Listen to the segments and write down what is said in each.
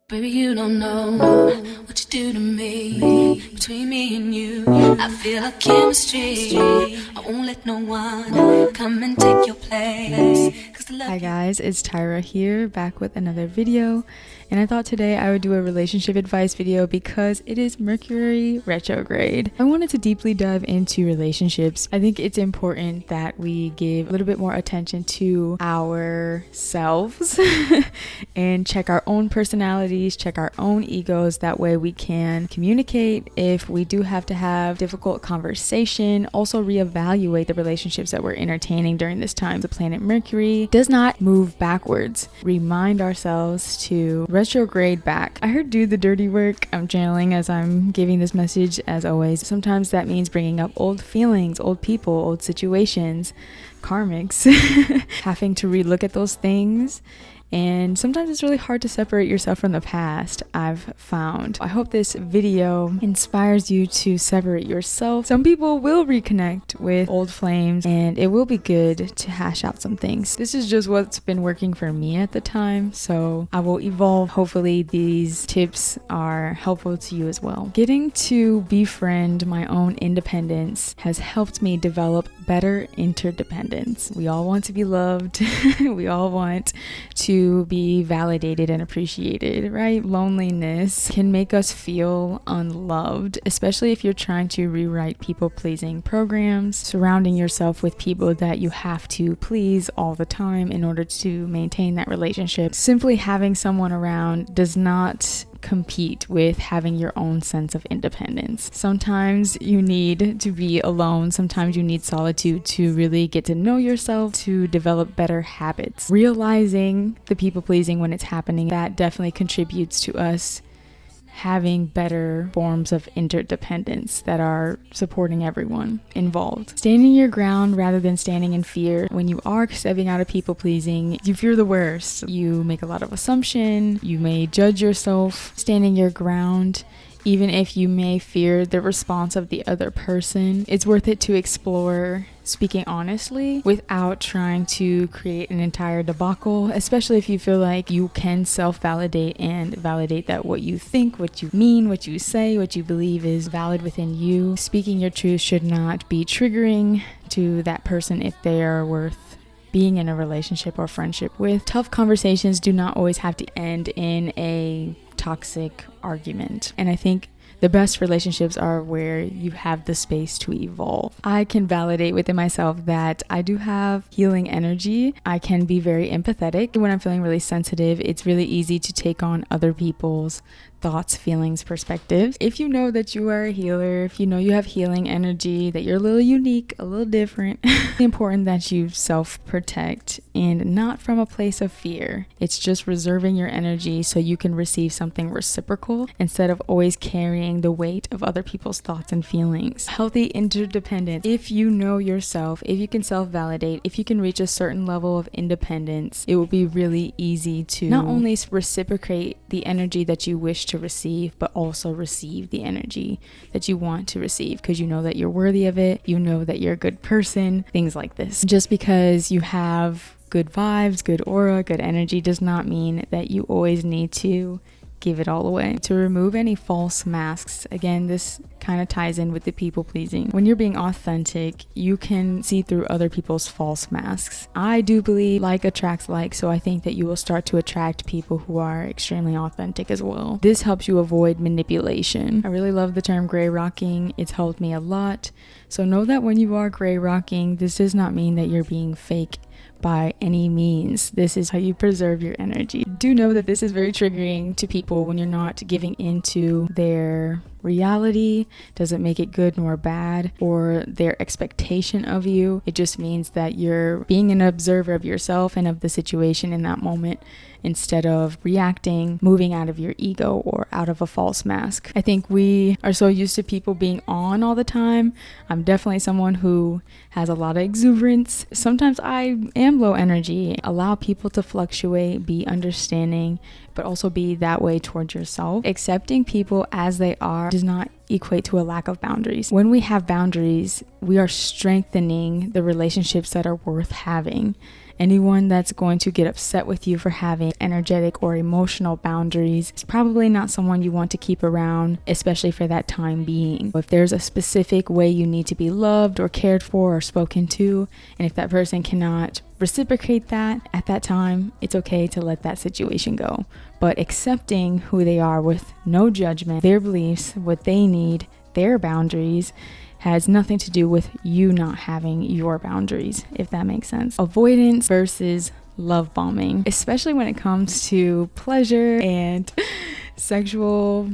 Baby, you don't know what you do to me. Between me and you, I feel a chemistry. I won't let no one come and take your place. Hi guys, it's Tyra here, back with another video. And I thought today I would do a relationship advice video because it is Mercury retrograde. I wanted to deeply dive into relationships. I think it's important that we give a little bit more attention to ourselves and check our own personalities, check our own egos. That way we can communicate if we do have to have difficult conversation. Also reevaluate the relationships that we're entertaining during this time. The planet Mercury does not move backwards. Remind ourselves to retrograde back. I heard do the dirty work. I'm channeling as I'm giving this message as always. Sometimes that means bringing up old feelings, old people, old situations, karmics, having to relook at those things. And sometimes it's really hard to separate yourself from the past, I've found. I hope this video inspires you to separate yourself. Some people will reconnect with old flames and it will be good to hash out some things. This is just what's been working for me at the time, so I will evolve. Hopefully these tips are helpful to you as well. Getting to befriend my own independence has helped me develop better interdependence. We all want to be loved. We all want to be validated and appreciated, right? Loneliness can make us feel unloved, especially if you're trying to rewrite people-pleasing programs, surrounding yourself with people that you have to please all the time in order to maintain that relationship. Simply having someone around does not compete with having your own sense of independence. Sometimes you need to be alone. Sometimes you need solitude to really get to know yourself, to develop better habits. Realizing the people pleasing when it's happening, that definitely contributes to us having better forms of interdependence that are supporting everyone involved. Standing your ground rather than standing in fear. When you are stepping out of people pleasing, you fear the worst. You make a lot of assumption. You may judge yourself. Standing your ground, even if you may fear the response of the other person, it's worth it to explore speaking honestly without trying to create an entire debacle, especially if you feel like you can self-validate and validate that what you think, what you mean, what you say, what you believe is valid within you. Speaking your truth should not be triggering to that person if they are worth being in a relationship or friendship with. Tough conversations do not always have to end in a toxic argument. And I think the best relationships are where you have the space to evolve. I can validate within myself that I do have healing energy. I can be very empathetic. When I'm feeling really sensitive, it's really easy to take on other people's thoughts, feelings, perspectives. If you know that you are a healer, if you know you have healing energy, that you're a little unique, a little different, it's important that you self-protect and not from a place of fear. It's just reserving your energy so you can receive something reciprocal instead of always carrying the weight of other people's thoughts and feelings. Healthy interdependence. If you know yourself, if you can self-validate, if you can reach a certain level of independence, it will be really easy to not only reciprocate the energy that you wish to receive, but also receive the energy that you want to receive because you know that you're worthy of it, you know that you're a good person, things like this. Just because you have good vibes, good aura, good energy does not mean that you always need to give it all away. To remove any false masks. Again, this kind of ties in with the people pleasing. When you're being authentic, you can see through other people's false masks. I do believe like attracts like, so I think that you will start to attract people who are extremely authentic as well. This helps you avoid manipulation. I really love the term gray rocking. It's helped me a lot. So know that when you are gray rocking, this does not mean that you're being fake by any means. This is how you preserve your energy. Do know that this is very triggering to people when you're not giving into their reality. Doesn't make it good nor bad or their expectation of you. It just means that you're being an observer of yourself and of the situation in that moment instead of reacting, moving out of your ego or out of a false mask. I think we are so used to people being on all the time. I'm definitely someone who has a lot of exuberance. Sometimes I am low energy. Allow people to fluctuate, be understanding, but also be that way towards yourself. Accepting people as they are does not equate to a lack of boundaries. When we have boundaries, we are strengthening the relationships that are worth having. Anyone that's going to get upset with you for having energetic or emotional boundaries is probably not someone you want to keep around, especially for that time being. If there's a specific way you need to be loved or cared for or spoken to, and if that person cannot reciprocate that at that time, it's okay to let that situation go. But accepting who they are with no judgment, their beliefs, what they need, their boundaries, has nothing to do with you not having your boundaries, if that makes sense. Avoidance versus love bombing, especially when it comes to pleasure and sexual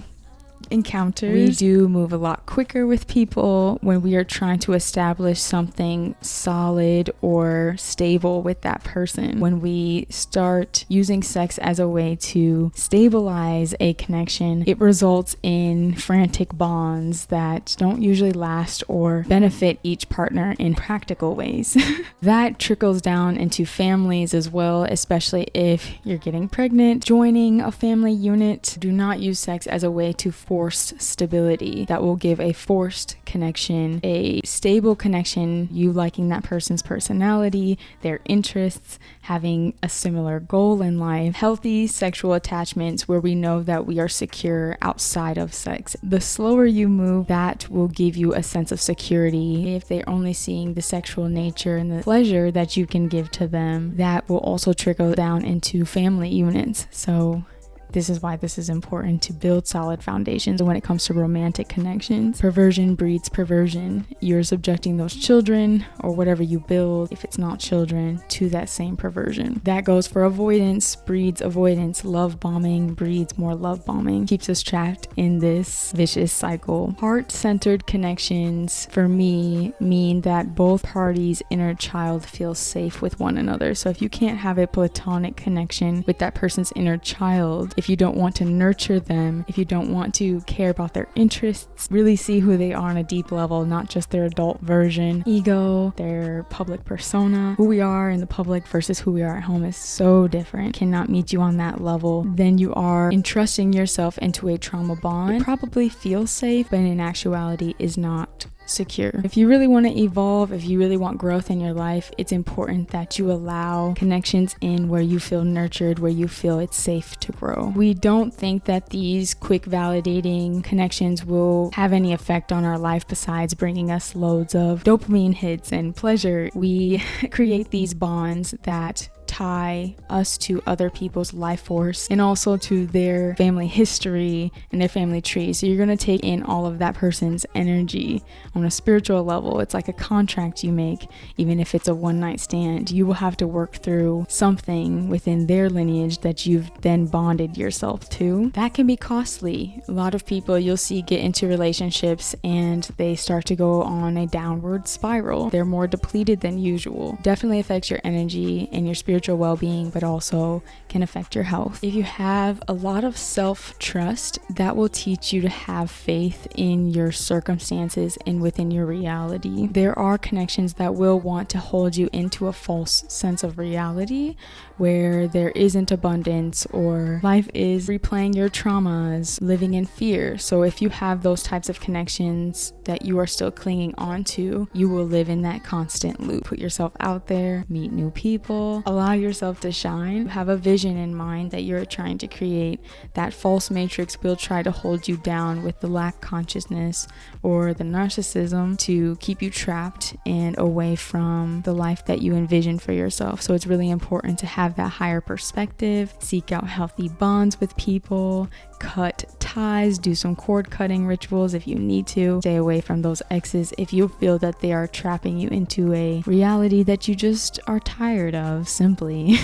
encounters. We do move a lot quicker with people when we are trying to establish something solid or stable with that person. When we start using sex as a way to stabilize a connection, it results in frantic bonds that don't usually last or benefit each partner in practical ways. That trickles down into families as well, especially if you're getting pregnant, joining a family unit. Do not use sex as a way to forced stability. That will give a forced connection. A stable connection, you liking that person's personality, their interests, having a similar goal in life. Healthy sexual attachments where we know that we are secure outside of sex. The slower you move, that will give you a sense of security. If they're only seeing the sexual nature and the pleasure that you can give to them, that will also trickle down into family units. So this is why this is important, to build solid foundations. When it comes to romantic connections, perversion breeds perversion. You're subjecting those children or whatever you build, if it's not children, to that same perversion. That goes for avoidance, breeds avoidance. Love bombing breeds more love bombing. Keeps us trapped in this vicious cycle. Heart-centered connections, for me, mean that both parties' inner child feels safe with one another. So if you can't have a platonic connection with that person's inner child, if you don't want to nurture them, if you don't want to care about their interests, really see who they are on a deep level, not just their adult version, ego, their public persona. Who we are in the public versus who we are at home is so different. Cannot meet you on that level. Then you are entrusting yourself into a trauma bond. It probably feels safe, but in actuality is not secure. If you really want to evolve, if you really want growth in your life, it's important that you allow connections in where you feel nurtured, where you feel it's safe to grow. We don't think that these quick validating connections will have any effect on our life besides bringing us loads of dopamine hits and pleasure. We create these bonds that tie us to other people's life force and also to their family history and their family tree. So you're going to take in all of that person's energy on a spiritual level. It's like a contract you make. Even if it's a one-night stand, you will have to work through something within their lineage that you've then bonded yourself to. That can be costly. A lot of people you'll see get into relationships and they start to go on a downward spiral. They're more depleted than usual. Definitely affects your energy and your spiritual well-being, but also can affect your health. If you have a lot of self-trust, that will teach you to have faith in your circumstances and within your reality. There are connections that will want to hold you into a false sense of reality where there isn't abundance or life is replaying your traumas, living in fear. So if you have those types of connections that you are still clinging on to, you will live in that constant loop. Put yourself out there, meet new people, allow yourself to shine, have a vision in mind that you're trying to create. That false matrix will try to hold you down with the lack consciousness or the narcissism to keep you trapped and away from the life that you envision for yourself. So it's really important to have that higher perspective, seek out healthy bonds with people, cut ties, do some cord cutting rituals if you need to. Stay away from those exes if you feel that they are trapping you into a reality that you just are tired of, simply.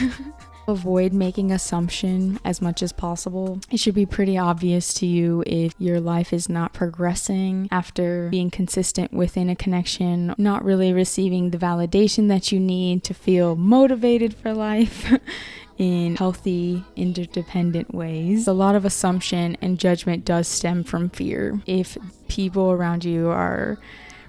Avoid making assumption as much as possible. It should be pretty obvious to you if your life is not progressing after being consistent within a connection, not really receiving the validation that you need to feel motivated for life in healthy, interdependent ways. A lot of assumption and judgment does stem from fear. If people around you are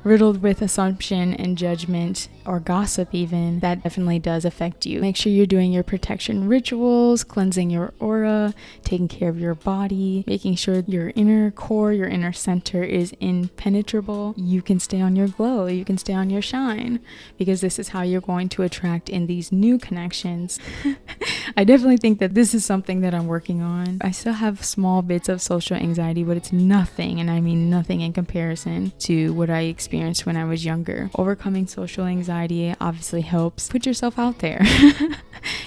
riddled with assumption and judgment, or gossip even, that definitely does affect you. Make sure you're doing your protection rituals, cleansing your aura, taking care of your body, making sure your inner core, your inner center is impenetrable. You can stay on your glow, you can stay on your shine, because this is how you're going to attract in these new connections. I definitely think that this is something that I'm working on. I still have small bits of social anxiety, but it's nothing, and I mean nothing in comparison to what I experienced when I was younger. Overcoming social anxiety obviously helps. Put yourself out there.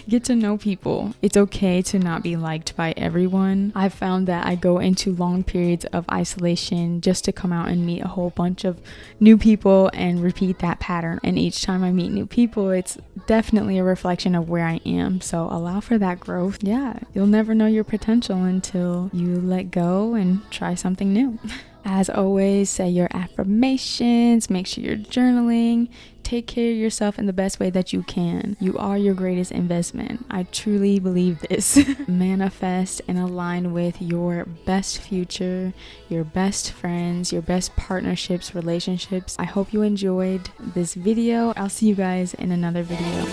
Get to know people. It's okay to not be liked by everyone. I've found that I go into long periods of isolation just to come out and meet a whole bunch of new people and repeat that pattern. And each time I meet new people, it's definitely a reflection of where I am. So allow for that growth. Yeah, you'll never know your potential until you let go and try something new. As always, say your affirmations, make sure you're journaling, take care of yourself in the best way that you can. You are your greatest investment. I truly believe this. Manifest and align with your best future, your best friends, your best partnerships, relationships. I hope you enjoyed this video. I'll see you guys in another video.